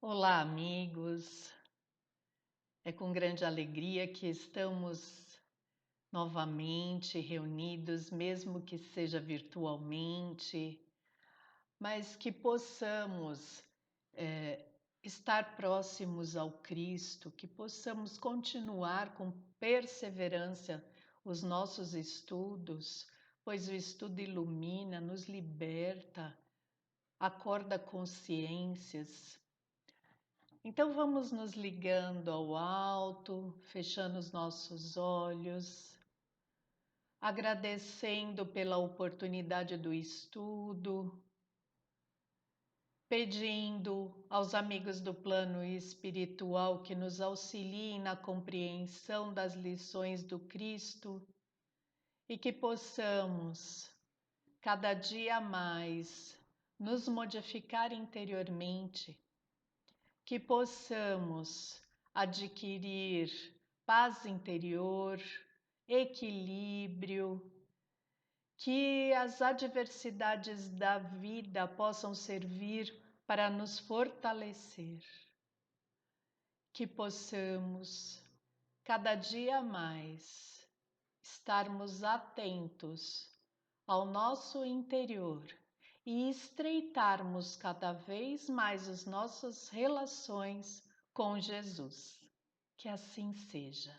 Olá, amigos. É com grande alegria que estamos novamente reunidos, mesmo que seja virtualmente, mas que possamos estar próximos ao Cristo, que possamos continuar com perseverança os nossos estudos, pois o estudo ilumina, nos liberta, acorda consciências. Então vamos nos ligando ao alto, fechando os nossos olhos, agradecendo pela oportunidade do estudo, pedindo aos amigos do plano espiritual que nos auxiliem na compreensão das lições do Cristo e que possamos, cada dia mais, nos modificar interiormente, que possamos adquirir paz interior, equilíbrio, que as adversidades da vida possam servir para nos fortalecer, que possamos cada dia mais estarmos atentos ao nosso interior e estreitarmos cada vez mais as nossas relações com Jesus. Que assim seja.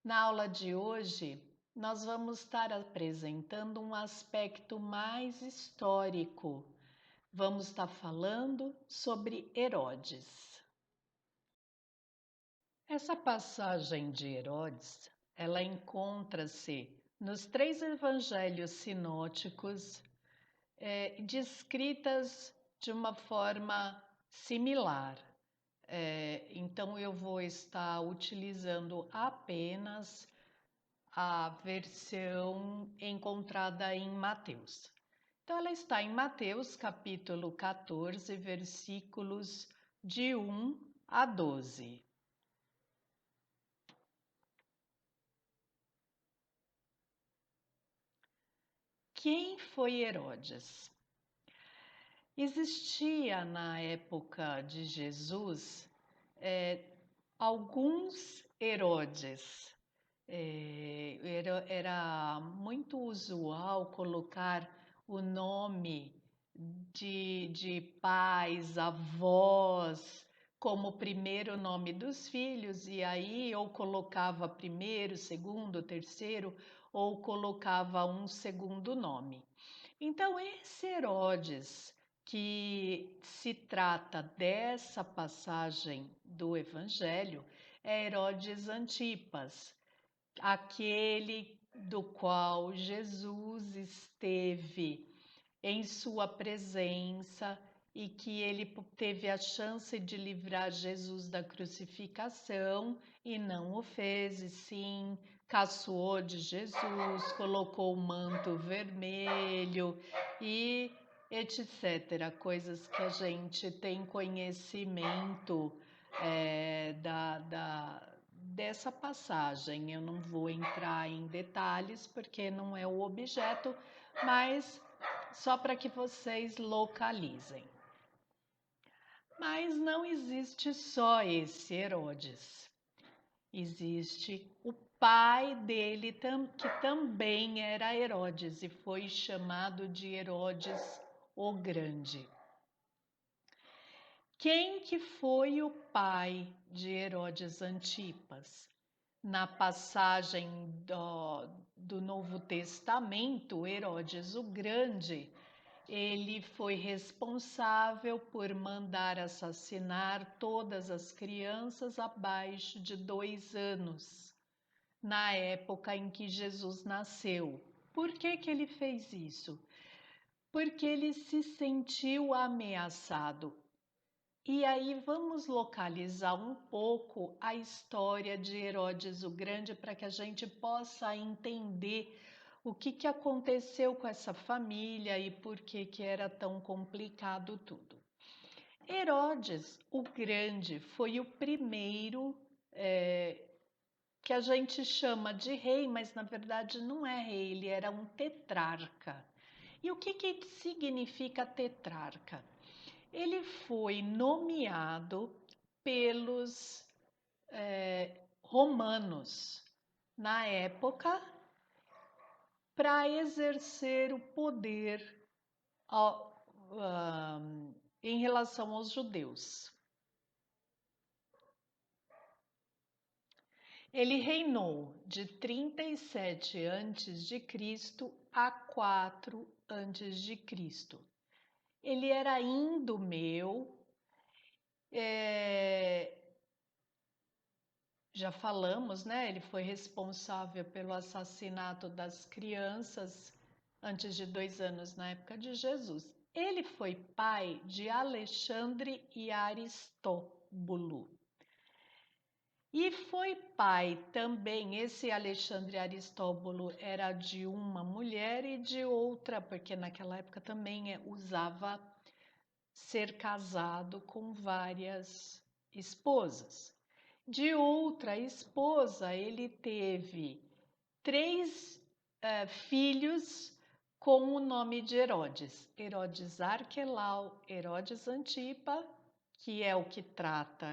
Na aula de hoje, nós vamos estar apresentando um aspecto mais histórico. Vamos estar falando sobre Herodes. Essa passagem de Herodes, ela encontra-se nos três evangelhos sinóticos, descritas de uma forma similar. Então, eu vou estar utilizando apenas a versão encontrada em Mateus. Então, ela está em Mateus, capítulo 14, versículos de 1 a 12. Quem foi Herodes? Existia na época de Jesus alguns Herodes. Era muito usual colocar o nome de pais, avós, como primeiro nome dos filhos, e aí ou colocava primeiro, segundo, terceiro, ou colocava um segundo nome. Então, esse Herodes, que se trata dessa passagem do Evangelho, é Herodes Antipas, aquele do qual Jesus esteve em sua presença e que ele teve a chance de livrar Jesus da crucificação e não o fez, e sim caçoou de Jesus, colocou o manto vermelho e etc. Coisas que a gente tem conhecimento dessa passagem. Eu não vou entrar em detalhes porque não é o objeto, mas só para que vocês localizem. Mas não existe só esse Herodes. Existe o pai dele, que também era Herodes e foi chamado de Herodes o Grande. Quem que foi o pai de Herodes Antipas? Na passagem do Novo Testamento, Herodes o Grande, ele foi responsável por mandar assassinar todas as crianças abaixo de 2 anos, na época em que Jesus nasceu. Por que que ele fez isso? Porque ele se sentiu ameaçado. E aí vamos localizar um pouco a história de Herodes o Grande para que a gente possa entender o que aconteceu com essa família e por que era tão complicado tudo. Herodes o Grande foi o primeiro que a gente chama de rei, mas na verdade não é rei, ele era um tetrarca. E o que significa tetrarca? Ele foi nomeado pelos romanos na época para exercer o poder em relação aos judeus. Ele reinou de 37 a.C. a 4 a.C. Ele era indumeu, já falamos, né? Ele foi responsável pelo assassinato das crianças antes de 2 anos, na época de Jesus. Ele foi pai de Alexandre e Aristóbulo. E foi pai também, esse Alexandre Aristóbulo era de uma mulher e de outra, porque naquela época também usava ser casado com várias esposas. De outra esposa, ele teve 3 filhos com o nome de Herodes. Herodes Arquelau, Herodes Antipa, que é o que trata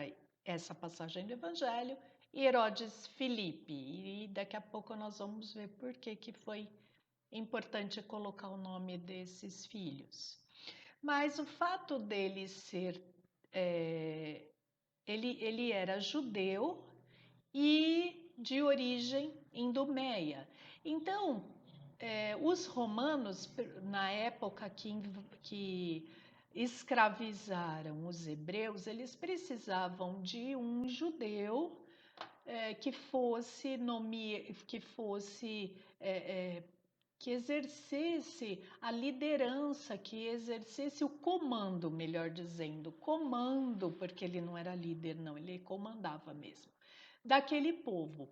essa passagem do Evangelho, e Herodes Filipe. E daqui a pouco nós vamos ver por que foi importante colocar o nome desses filhos. Mas o fato dele ser... ele era judeu e de origem indoméia. Então, os romanos, na época que escravizaram os hebreus, eles precisavam de um judeu que fosse que exercesse a liderança, que exercesse o comando, melhor dizendo, comando, porque ele não era líder, não, ele comandava mesmo, daquele povo.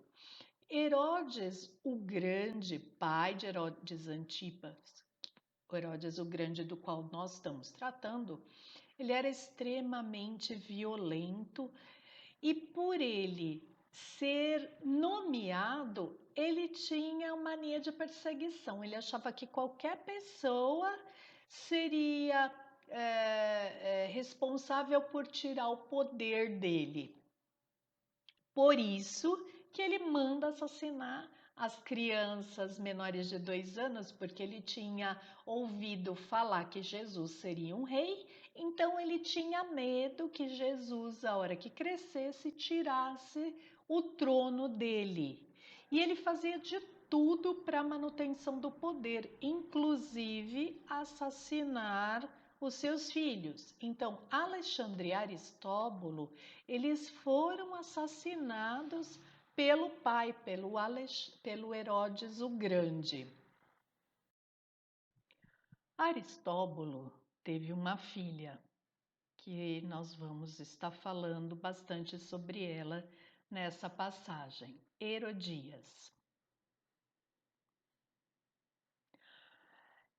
Herodes o Grande, pai de Herodes Antipas, Herodes o Grande do qual nós estamos tratando, ele era extremamente violento e por ele ser nomeado, ele tinha mania de perseguição. Ele achava que qualquer pessoa seria responsável por tirar o poder dele. Por isso que ele manda assassinar as crianças menores de 2 anos, porque ele tinha ouvido falar que Jesus seria um rei, então ele tinha medo que Jesus, a hora que crescesse, tirasse o trono dele. E ele fazia de tudo para a manutenção do poder, inclusive assassinar os seus filhos. Então, Alexandre e Aristóbulo, eles foram assassinados pelo pai, pelo Herodes o Grande. Aristóbulo teve uma filha, que nós vamos estar falando bastante sobre ela nessa passagem, Herodias.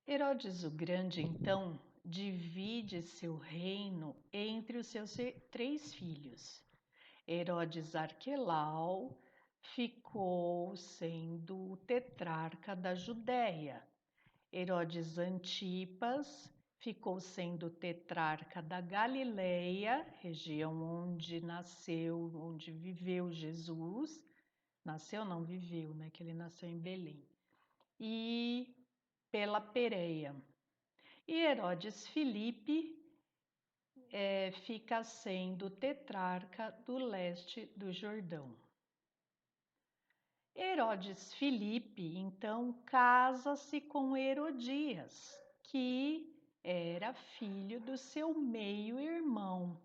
Herodes o Grande, então, divide seu reino entre os seus 3 filhos. Herodes Arquelau ficou sendo o tetrarca da Judéia. Herodes Antipas ficou sendo tetrarca da Galileia, região onde nasceu, onde viveu Jesus. Nasceu, não viveu, né? Que ele nasceu em Belém. E pela Pérea. E Herodes Filipe fica sendo tetrarca do leste do Jordão. Herodes Filipe, então, casa-se com Herodias, que era filho do seu meio-irmão.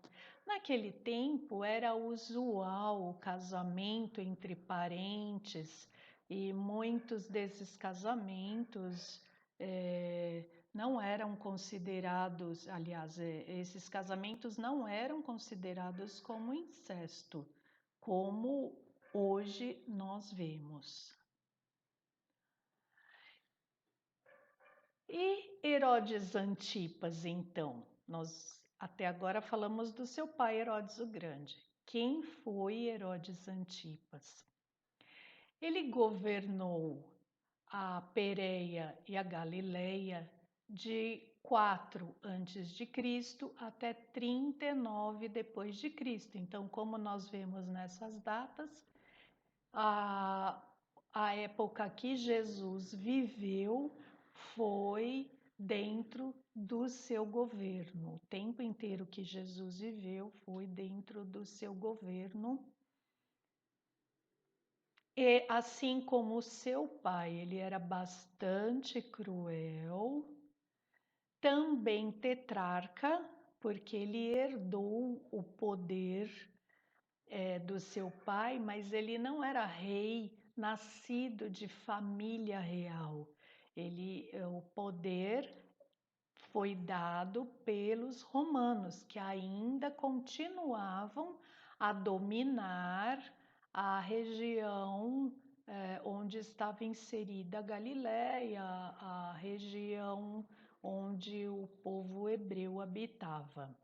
Naquele tempo era usual o casamento entre parentes e muitos desses casamentos não eram considerados, aliás, esses casamentos não eram considerados como incesto, como hoje nós vemos. E Herodes Antipas, então? Nós até agora falamos do seu pai Herodes o Grande. Quem foi Herodes Antipas? Ele governou a Pérea e a Galileia de 4 antes de Cristo até 39 depois de Cristo. Então, como nós vemos nessas datas, a, a época que Jesus viveu foi dentro do seu governo. O tempo inteiro que Jesus viveu foi dentro do seu governo. E assim como o seu pai, ele era bastante cruel, também tetrarca, porque ele herdou o poder do seu pai, mas ele não era rei nascido de família real. O poder foi dado pelos romanos, que ainda continuavam a dominar a região onde estava inserida a Galiléia, a região onde o povo hebreu habitava.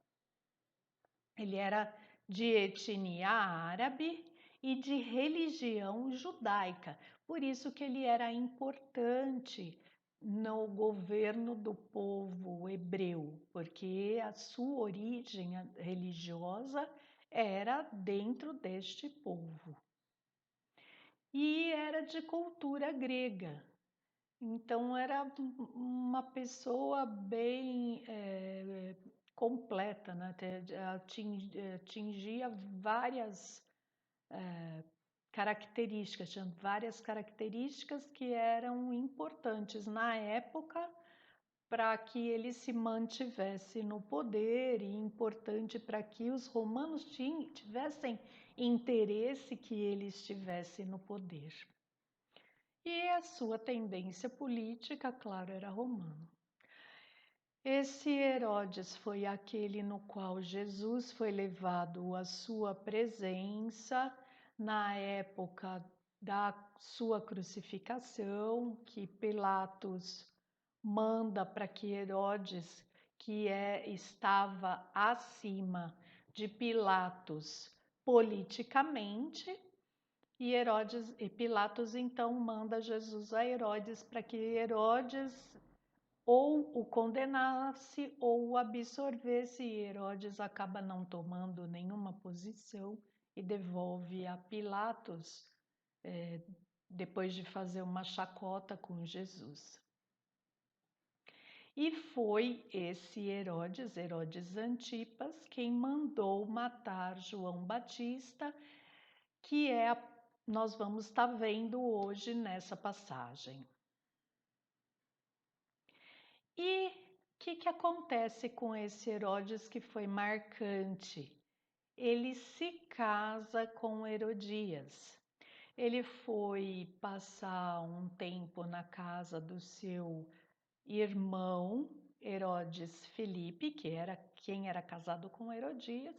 Ele era de etnia árabe e de religião judaica, por isso que ele era importante no governo do povo hebreu, porque a sua origem religiosa era dentro deste povo. E era de cultura grega, então era uma pessoa bem completa, né? Atingia várias características, tinha várias características que eram importantes na época para que ele se mantivesse no poder e importante para que os romanos tivessem interesse que ele estivesse no poder. E a sua tendência política, claro, era romana. Esse Herodes foi aquele no qual Jesus foi levado à sua presença na época da sua crucificação, que Pilatos manda para que Herodes, estava acima de Pilatos politicamente, e Pilatos então manda Jesus a Herodes para que Herodes ou o condenasse ou o absorvesse, e Herodes acaba não tomando nenhuma posição e devolve a Pilatos depois de fazer uma chacota com Jesus. E foi esse Herodes Antipas, quem mandou matar João Batista, que nós vamos estar vendo hoje nessa passagem. E o que acontece com esse Herodes que foi marcante? Ele se casa com Herodias. Ele foi passar um tempo na casa do seu irmão Herodes Filipe, que era quem era casado com Herodias,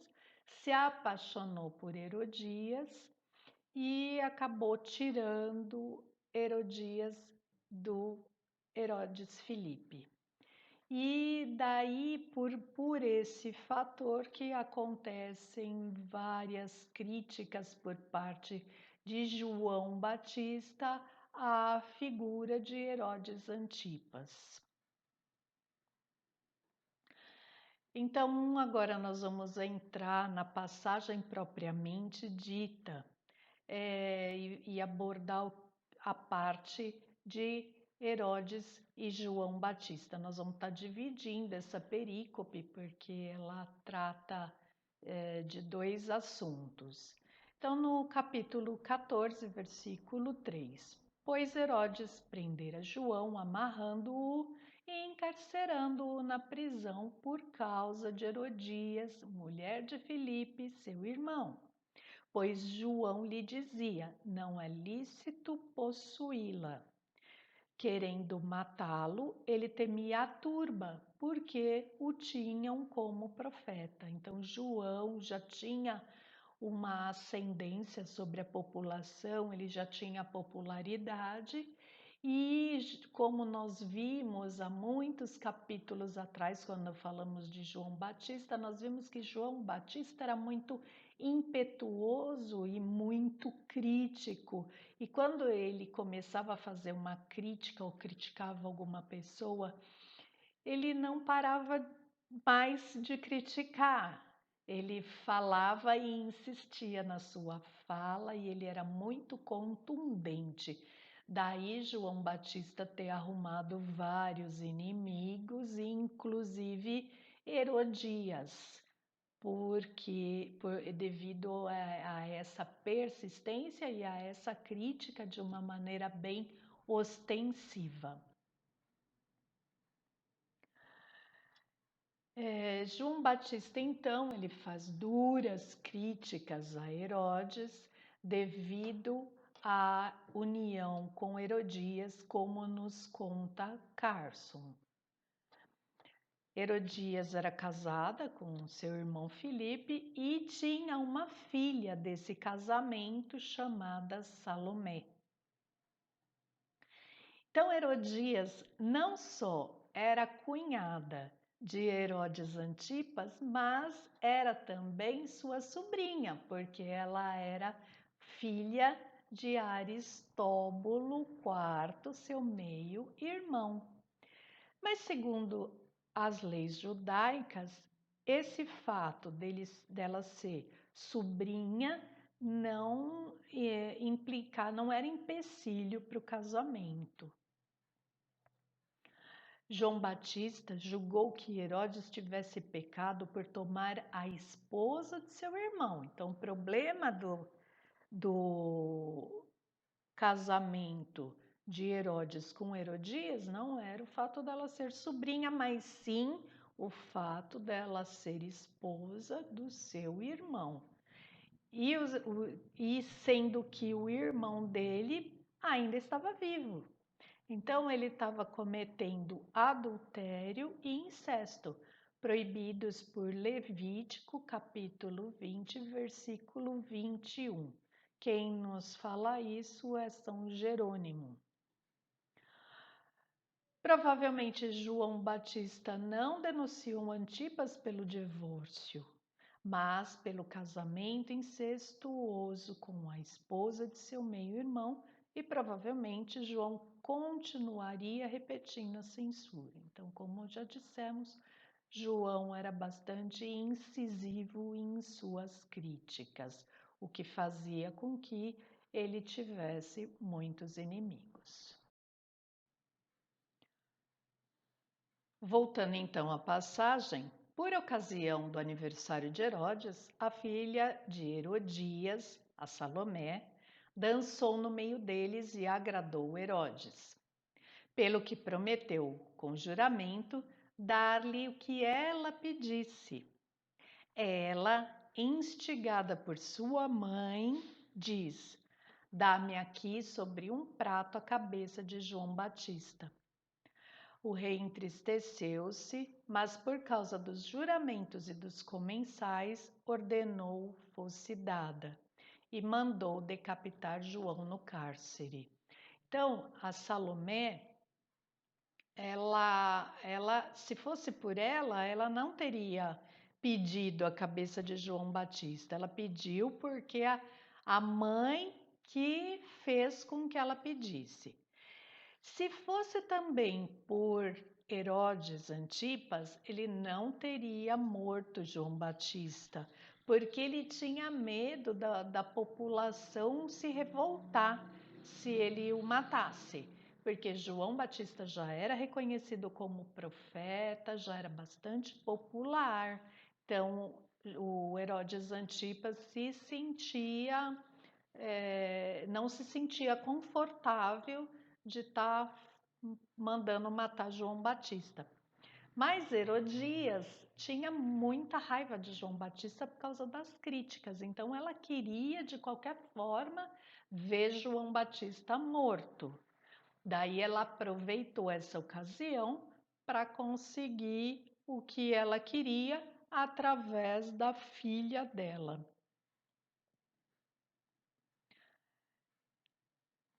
se apaixonou por Herodias e acabou tirando Herodias do Herodes Filipe. E daí, por esse fator, que acontecem várias críticas por parte de João Batista à figura de Herodes Antipas. Então, agora nós vamos entrar na passagem propriamente dita e abordar a parte de Herodes e João Batista. Nós vamos estar dividindo essa perícope porque ela trata de dois assuntos. Então, no capítulo 14, versículo 3: Pois Herodes prendera João, amarrando-o e encarcerando-o na prisão por causa de Herodias, mulher de Filipe, seu irmão. Pois João lhe dizia: não é lícito possuí-la. Querendo matá-lo, ele temia a turba, porque o tinham como profeta. Então, João já tinha uma ascendência sobre a população, ele já tinha popularidade, e como nós vimos há muitos capítulos atrás, quando falamos de João Batista, nós vimos que João Batista era muito impetuoso e muito crítico. E quando ele começava a fazer uma crítica ou criticava alguma pessoa, ele não parava mais de criticar. Ele falava e insistia na sua fala e ele era muito contundente. Daí João Batista ter arrumado vários inimigos, inclusive Herodias, devido a essa persistência e a essa crítica de uma maneira bem ostensiva. João Batista, então, ele faz duras críticas a Herodes devido à união com Herodias, como nos conta Carson. Herodias era casada com seu irmão Filipe e tinha uma filha desse casamento chamada Salomé. Então, Herodias não só era cunhada de Herodes Antipas, mas era também sua sobrinha, porque ela era filha de Aristóbulo IV, seu meio-irmão. Mas, segundo as leis judaicas, esse fato dela ser sobrinha não não era empecilho para o casamento. João Batista julgou que Herodes tivesse pecado por tomar a esposa de seu irmão. Então, o problema do casamento de Herodes com Herodias não era o fato dela ser sobrinha, mas sim o fato dela ser esposa do seu irmão. E sendo que o irmão dele ainda estava vivo. Então, ele estava cometendo adultério e incesto, proibidos por Levítico, capítulo 20, versículo 21. Quem nos fala isso é São Jerônimo. Provavelmente, João Batista não denunciou Antipas pelo divórcio, mas pelo casamento incestuoso com a esposa de seu meio-irmão, e provavelmente João continuaria repetindo a censura. Então, como já dissemos, João era bastante incisivo em suas críticas, o que fazia com que ele tivesse muitos inimigos. Voltando então à passagem, por ocasião do aniversário de Herodes, a filha de Herodias, a Salomé, dançou no meio deles e agradou Herodes, pelo que prometeu, com juramento, dar-lhe o que ela pedisse. Ela, instigada por sua mãe, diz: dá-me aqui sobre um prato a cabeça de João Batista. O rei entristeceu-se, mas por causa dos juramentos e dos comensais, ordenou fosse dada e mandou decapitar João no cárcere. Então, a Salomé, se fosse por ela não teria pedido a cabeça de João Batista. Ela pediu porque a mãe que fez com que ela pedisse. Se fosse também por Herodes Antipas, ele não teria morto João Batista, porque ele tinha medo da população se revoltar se ele o matasse, porque João Batista já era reconhecido como profeta, já era bastante popular. Então, o Herodes Antipas não se sentia confortável de estar mandando matar João Batista. Mas Herodias tinha muita raiva de João Batista por causa das críticas, então ela queria de qualquer forma ver João Batista morto. Daí ela aproveitou essa ocasião para conseguir o que ela queria através da filha dela.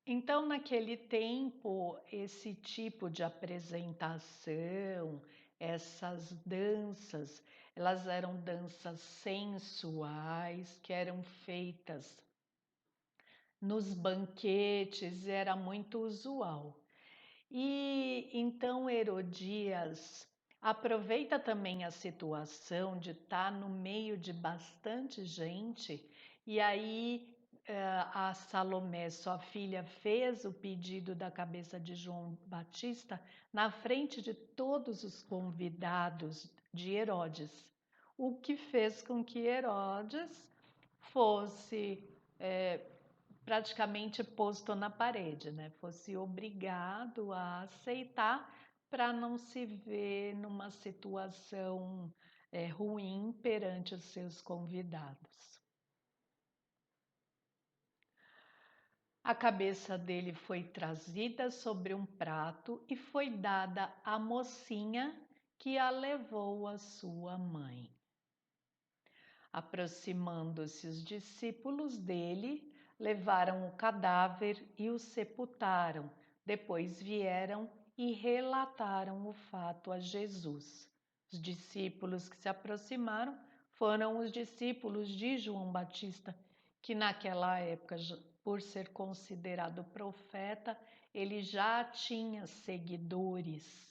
Então, naquele tempo, esse tipo de apresentação, essas danças, elas eram danças sensuais que eram feitas nos banquetes, era muito usual. E então Herodias aproveita também a situação de estar no meio de bastante gente, e aí a Salomé, sua filha, fez o pedido da cabeça de João Batista na frente de todos os convidados de Herodes, o que fez com que Herodes fosse praticamente posto na parede, né? Fosse obrigado a aceitar para não se ver numa situação ruim perante os seus convidados. A cabeça dele foi trazida sobre um prato e foi dada à mocinha que a levou à sua mãe. Aproximando-se os discípulos dele, levaram o cadáver e o sepultaram. Depois vieram e relataram o fato a Jesus. Os discípulos que se aproximaram foram os discípulos de João Batista, que naquela época, por ser considerado profeta, ele já tinha seguidores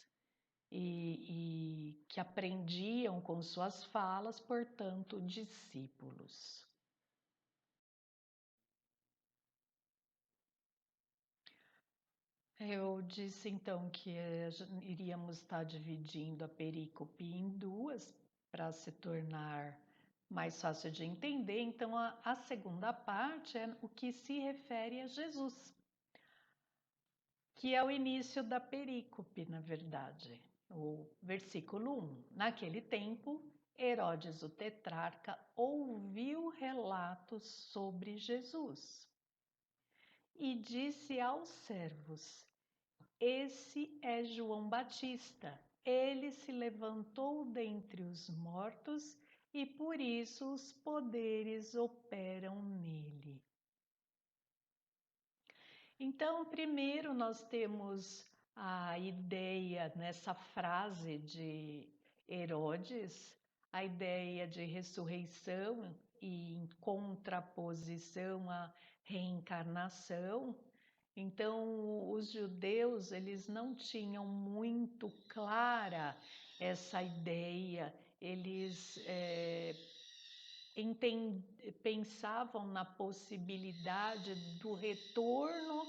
e que aprendiam com suas falas, portanto, discípulos. Eu disse então que iríamos estar dividindo a perícope em duas para se tornar mais fácil de entender. Então, a segunda parte é o que se refere a Jesus, que é o início da perícope, na verdade. O versículo 1. Naquele tempo, Herodes, o tetrarca, ouviu relatos sobre Jesus e disse aos servos: Esse é João Batista. Ele se levantou dentre os mortos e por isso os poderes operam nele. Então, primeiro nós temos a ideia nessa frase de Herodes, a ideia de ressurreição e em contraposição à reencarnação. Então, os judeus, eles não tinham muito clara essa ideia, eles pensavam na possibilidade do retorno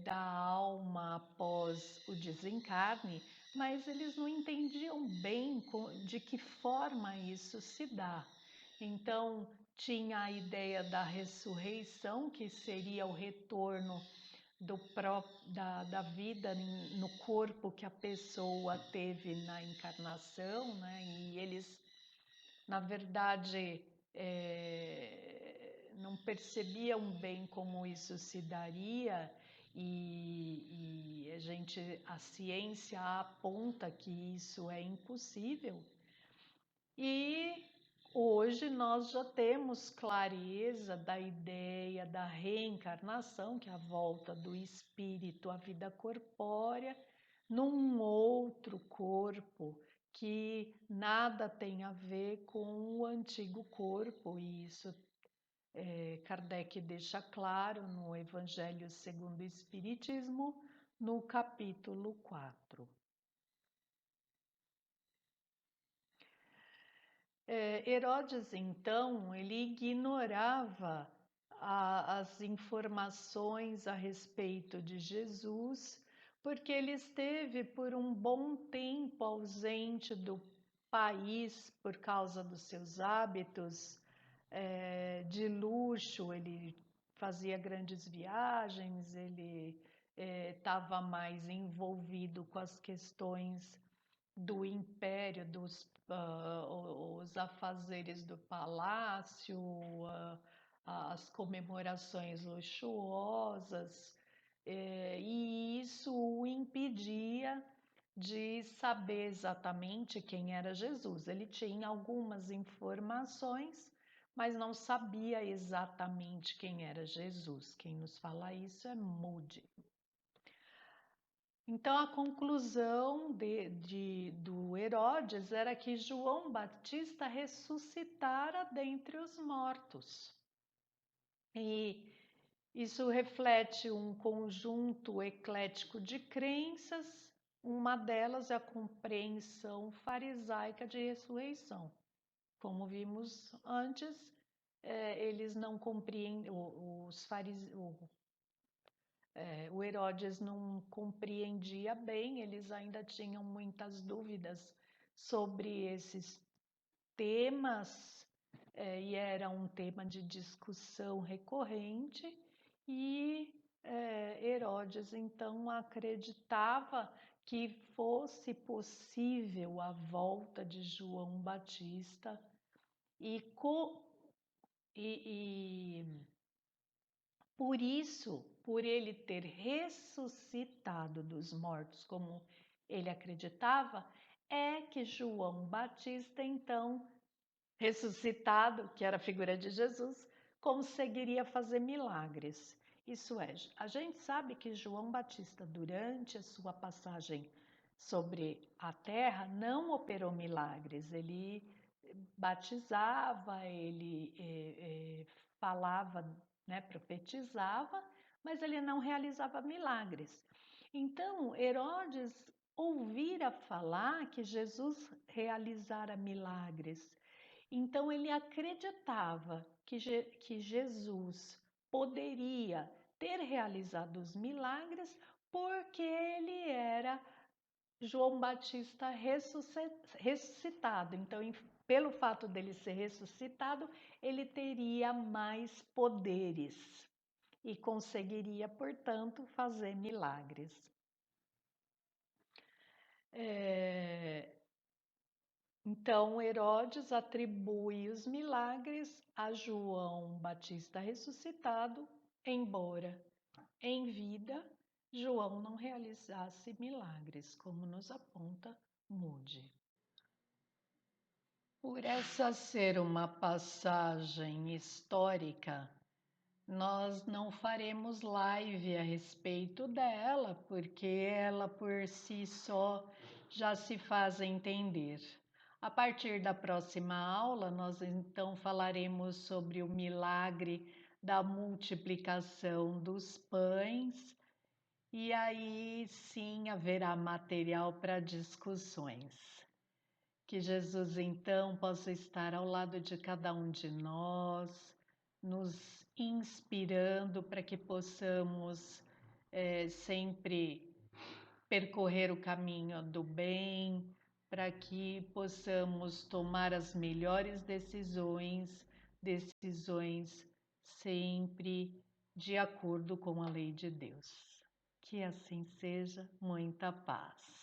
da alma após o desencarne, mas eles não entendiam bem de que forma isso se dá. Então, tinha a ideia da ressurreição, que seria o retorno da vida no corpo que a pessoa teve na encarnação, né? E eles, na verdade, não percebiam bem como isso se daria e a ciência aponta que isso é impossível. E hoje nós já temos clareza da ideia da reencarnação, que é a volta do espírito à vida corpórea, num outro corpo que nada tem a ver com o antigo corpo, e isso Kardec deixa claro no Evangelho segundo o Espiritismo, no capítulo 4. Herodes, então, ele ignorava as informações a respeito de Jesus, porque ele esteve por um bom tempo ausente do país por causa dos seus hábitos de luxo. Ele fazia grandes viagens, ele estava mais envolvido com as questões do império, os afazeres do palácio, as comemorações luxuosas, e isso o impedia de saber exatamente quem era Jesus. Ele tinha algumas informações, mas não sabia exatamente quem era Jesus. Quem nos fala isso é Moody. Então, a conclusão do Herodes era que João Batista ressuscitara dentre os mortos. E isso reflete um conjunto eclético de crenças Uma delas é a compreensão farisaica de ressurreição. Como vimos antes, eles não compreendem, o Herodes não compreendia bem, eles ainda tinham muitas dúvidas sobre esses temas, e era um tema de discussão recorrente, e Herodes então acreditava que fosse possível a volta de João Batista e, e por isso, por ele ter ressuscitado dos mortos, como ele acreditava, é que João Batista, então, ressuscitado, que era a figura de Jesus, conseguiria fazer milagres. Isso é, a gente sabe que João Batista, durante a sua passagem sobre a terra, não operou milagres. Ele batizava, ele falava, né, profetizava, mas ele não realizava milagres. Então, Herodes ouvira falar que Jesus realizara milagres. Então, ele acreditava que Jesus poderia ter realizado os milagres porque ele era João Batista ressuscitado. Então, pelo fato dele ser ressuscitado, ele teria mais poderes e conseguiria, portanto, fazer milagres. Então, Herodes atribui os milagres a João Batista ressuscitado, embora em vida João não realizasse milagres, como nos aponta Moody. Por essa ser uma passagem histórica, nós não faremos live a respeito dela, porque ela por si só já se faz entender. A partir da próxima aula, nós então falaremos sobre o milagre da multiplicação dos pães, e aí sim haverá material para discussões. Que Jesus então possa estar ao lado de cada um de nós, nos inspirando para que possamos sempre percorrer o caminho do bem, para que possamos tomar as melhores decisões sempre de acordo com a lei de Deus. Que assim seja, muita paz.